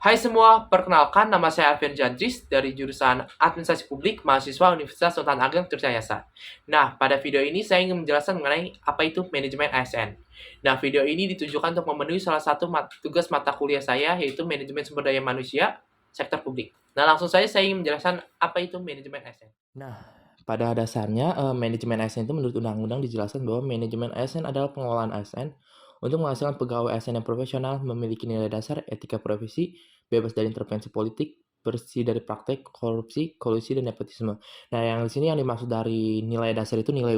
Hai semua, perkenalkan nama saya Alfian Jandris dari jurusan Administrasi Publik mahasiswa Universitas Sultan Ageng Tirtayasa. Nah, pada video ini saya ingin menjelaskan mengenai apa itu manajemen ASN. Nah, video ini ditujukan untuk memenuhi salah satu tugas mata kuliah saya, yaitu manajemen sumber daya manusia, sektor publik. Nah, langsung saja saya ingin menjelaskan apa itu manajemen ASN. Nah, pada dasarnya manajemen ASN itu menurut undang-undang dijelaskan bahwa manajemen ASN adalah pengelolaan ASN untuk menghasilkan pegawai ASN yang profesional, memiliki nilai dasar, etika profesi, bebas dari intervensi politik, bersih dari praktek korupsi, kolusi, dan nepotisme. Nah, yang di sini yang dimaksud dari nilai dasar itu nilai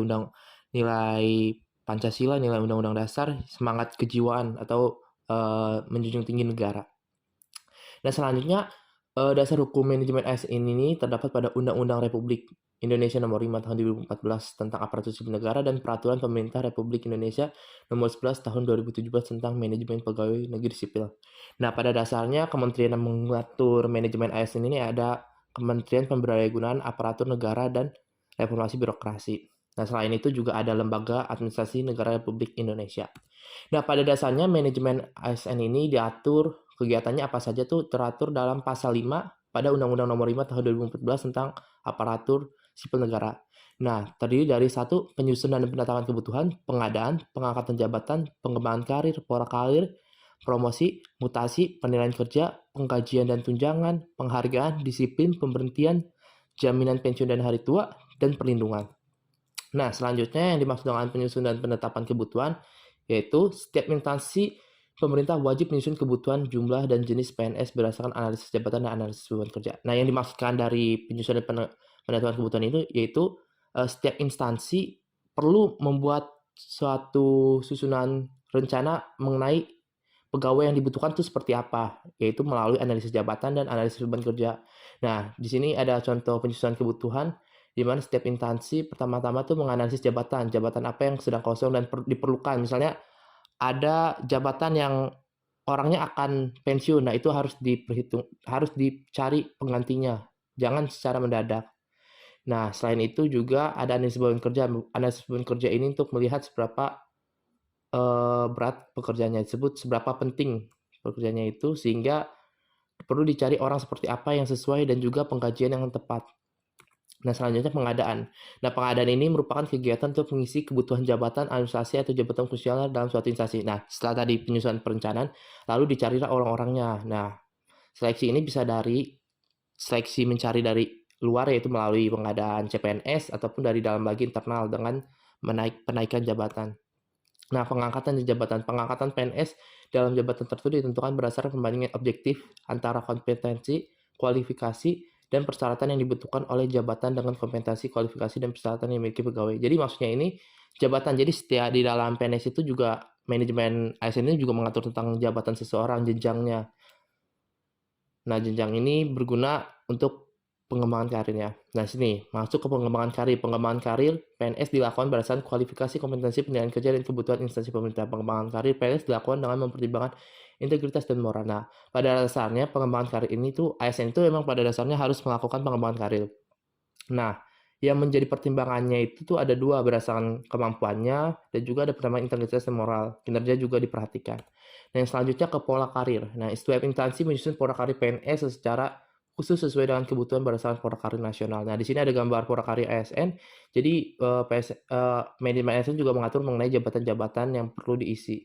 Pancasila, nilai Undang-Undang Dasar, semangat kejiwaan atau menjunjung tinggi negara. Nah, selanjutnya dasar hukum manajemen ASN ini terdapat pada Undang-Undang Republik Indonesia Nomor 5 Tahun 2014 tentang aparatur sipil negara dan Peraturan Pemerintah Republik Indonesia Nomor 11 Tahun 2017 tentang manajemen pegawai negeri sipil. Nah, pada dasarnya kementerian yang mengatur manajemen ASN ini ada Kementerian Pemberdayaan Aparatur Negara dan Reformasi Birokrasi. Nah, selain itu juga ada Lembaga Administrasi Negara Republik Indonesia. Nah, pada dasarnya manajemen ASN ini diatur kegiatannya apa saja tuh teratur dalam pasal 5 pada Undang-Undang Nomor 5 Tahun 2014 tentang aparatur sipil negara. Nah, terdiri dari satu, penyusunan dan penetapan kebutuhan, pengadaan, pengangkatan jabatan, pengembangan karir, pola karir, promosi, mutasi, penilaian kerja, pengkajian dan tunjangan, penghargaan, disiplin, pemberhentian, jaminan pensiun dan hari tua, dan perlindungan. Nah, selanjutnya yang dimaksud dengan penyusunan dan penetapan kebutuhan yaitu setiap instansi pemerintah wajib menyusun kebutuhan jumlah dan jenis PNS berdasarkan analisis jabatan dan analisis beban kerja. Nah, yang dimaksudkan dari penyusunan dan penetapan kebutuhan itu yaitu setiap instansi perlu membuat suatu susunan rencana mengenai pegawai yang dibutuhkan itu seperti apa, yaitu melalui analisis jabatan dan analisis beban kerja. Nah, di sini ada contoh penyusunan kebutuhan di mana setiap instansi pertama-tama tuh menganalisis jabatan apa yang sedang kosong dan diperlukan. Misalnya ada jabatan yang orangnya akan pensiun, nah itu harus dicari penggantinya, jangan secara mendadak. Nah, selain itu juga ada analisis beban kerja. Analisis beban kerja ini untuk melihat seberapa berat pekerjaannya tersebut, seberapa penting pekerjaannya itu, sehingga perlu dicari orang seperti apa yang sesuai dan juga pengkajian yang tepat. Nah, selanjutnya pengadaan. Nah, pengadaan ini merupakan kegiatan untuk mengisi kebutuhan jabatan administrasi atau jabatan fungsional dalam suatu instansi. Nah, setelah tadi penyusunan perencanaan, lalu dicarilah orang-orangnya. Nah, seleksi ini bisa dari seleksi mencari dari luar yaitu melalui pengadaan CPNS ataupun dari dalam lagi internal dengan penaikan jabatan. Nah, pengangkatan di jabatan. Pengangkatan PNS dalam jabatan tertentu ditentukan berdasarkan perbandingan objektif antara kompetensi, kualifikasi, dan persyaratan yang dibutuhkan oleh jabatan dengan kompetensi, kualifikasi, dan persyaratan yang dimiliki pegawai. Jadi maksudnya ini jabatan. Jadi setiap di dalam PNS itu juga manajemen ASN ini juga mengatur tentang jabatan seseorang, jenjangnya. Nah, jenjang ini berguna untuk pengembangan karirnya. Nah, sini masuk ke pengembangan karir. Pengembangan karir PNS dilakukan berdasarkan kualifikasi, kompetensi, penilaian kerja, dan kebutuhan instansi pemerintah. Pengembangan karir PNS dilakukan dengan mempertimbangkan integritas dan moral. Nah, pada dasarnya pengembangan karir ini tuh ASN itu memang pada dasarnya harus melakukan pengembangan karir. Nah, yang menjadi pertimbangannya itu tuh ada dua, berdasarkan kemampuannya dan juga ada pertimbangan integritas dan moral. Kinerja juga diperhatikan. Nah, yang selanjutnya ke pola karir. Nah, setiap instansi menyusun pola karir PNS secara khusus sesuai dengan kebutuhan berdasarkan pola karir nasional. Nah, di sini ada gambar pola karir ASN. Jadi, manajemen ASN juga mengatur mengenai jabatan-jabatan yang perlu diisi.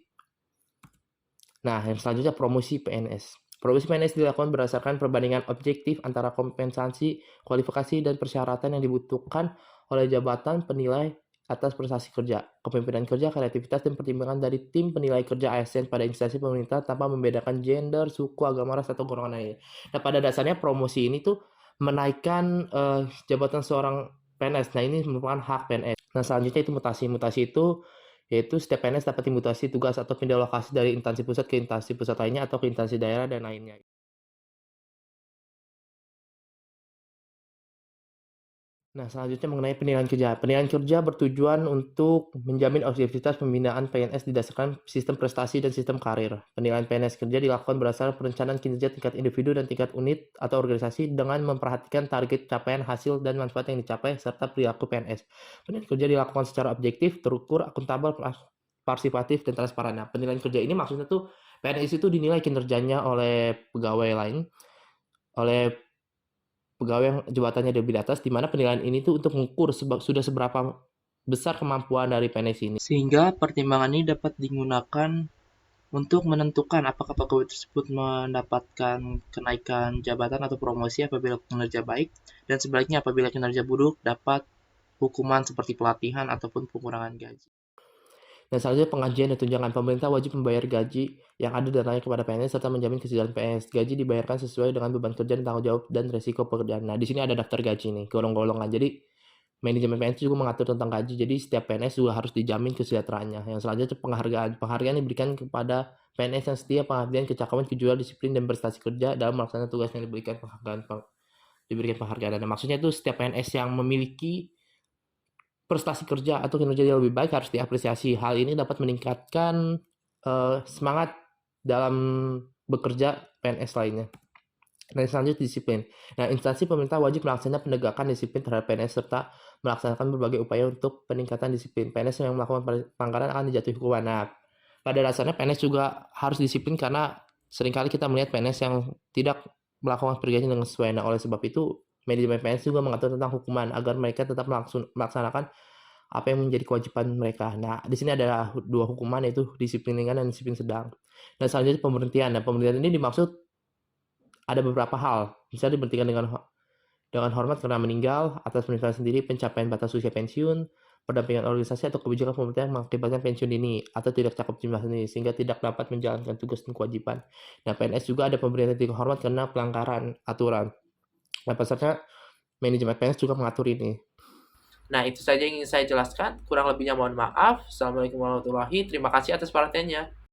Nah, yang selanjutnya promosi PNS. Promosi PNS dilakukan berdasarkan perbandingan objektif antara kompensasi, kualifikasi, dan persyaratan yang dibutuhkan oleh jabatan penilai atas prestasi kerja, kepemimpinan kerja, kreativitas, dan pertimbangan dari tim penilai kerja ASN pada instansi pemerintah tanpa membedakan gender, suku, agama, ras, atau golongan lainnya. Nah, pada dasarnya promosi ini tuh menaikkan jabatan seorang PNS. Nah, ini merupakan hak PNS. Nah, selanjutnya itu mutasi. Mutasi itu yaitu setiap PNS dapat dimutasi tugas atau pindah lokasi dari instansi pusat ke instansi pusat lainnya atau ke instansi daerah dan lainnya. Nah, selanjutnya mengenai penilaian kerja. Penilaian kerja bertujuan untuk menjamin objektivitas pembinaan PNS didasarkan sistem prestasi dan sistem karir. Penilaian PNS kerja dilakukan berdasarkan perencanaan kinerja tingkat individu dan tingkat unit atau organisasi dengan memperhatikan target capaian hasil dan manfaat yang dicapai serta perilaku PNS. Penilaian kerja dilakukan secara objektif, terukur, akuntabel, partisipatif, dan transparan. Nah, penilaian kerja ini maksudnya tuh PNS itu dinilai kinerjanya oleh pegawai lain, oleh pegawai yang jabatannya lebih di atas, di mana penilaian ini tuh untuk mengukur sudah seberapa besar kemampuan dari PNS ini. Sehingga pertimbangan ini dapat digunakan untuk menentukan apakah pegawai tersebut mendapatkan kenaikan jabatan atau promosi apabila kinerja baik, dan sebaliknya apabila kinerja buruk dapat hukuman seperti pelatihan ataupun pengurangan gaji. Dan selanjutnya pengajian dan tunjangan. Pemerintah wajib membayar gaji yang ada datanya kepada PNS serta menjamin kesejahteraan PNS. Gaji dibayarkan sesuai dengan beban kerja dan tanggung jawab dan resiko pekerjaan. Nah, di sini ada daftar gaji nih, golong-golongan. Jadi manajemen PNS juga mengatur tentang gaji. Jadi setiap PNS juga harus dijamin kesejahteraannya. Yang selanjutnya penghargaan. Penghargaan diberikan kepada PNS yang setia, pengabdian, kecakapan, kejujuran, disiplin, dan prestasi kerja dalam melaksanakan tugas yang diberikan penghargaan. Dan maksudnya itu setiap PNS yang memiliki prestasi kerja atau kinerja yang lebih baik harus diapresiasi. Hal ini dapat meningkatkan semangat dalam bekerja PNS lainnya. Dan selanjutnya disiplin. Nah, instansi pemerintah wajib melaksanakan penegakan disiplin terhadap PNS serta melaksanakan berbagai upaya untuk peningkatan disiplin. PNS yang melakukan pelanggaran akan dijatuhi hukuman. Nah, pada dasarnya PNS juga harus disiplin karena seringkali kita melihat PNS yang tidak melakukan pekerjaannya dengan sesuai. Nah, oleh sebab itu manajemen PNS juga mengatur tentang hukuman agar mereka tetap melaksanakan apa yang menjadi kewajiban mereka. Nah, di sini ada dua hukuman yaitu disiplin ringan dan disiplin sedang. Dan selanjutnya pemberhentian. Nah, pemberhentian ini dimaksud ada beberapa hal. Bisa diberhentikan dengan hormat karena meninggal, atas peninggalan sendiri, pencapaian batas usia pensiun, pendampingan organisasi atau kebijakan pemerintah yang mengakibatkan pensiun dini atau tidak cakup jumlah sendiri sehingga tidak dapat menjalankan tugas dan kewajiban. Nah, PNS juga ada pemberian dengan hormat karena pelanggaran aturan. Nah, peserta manajemen PNS juga mengatur ini. Nah, itu saja yang ingin saya jelaskan. Kurang lebihnya mohon maaf. Assalamualaikum warahmatullahi wabarakatuh. Terima kasih atas perhatiannya.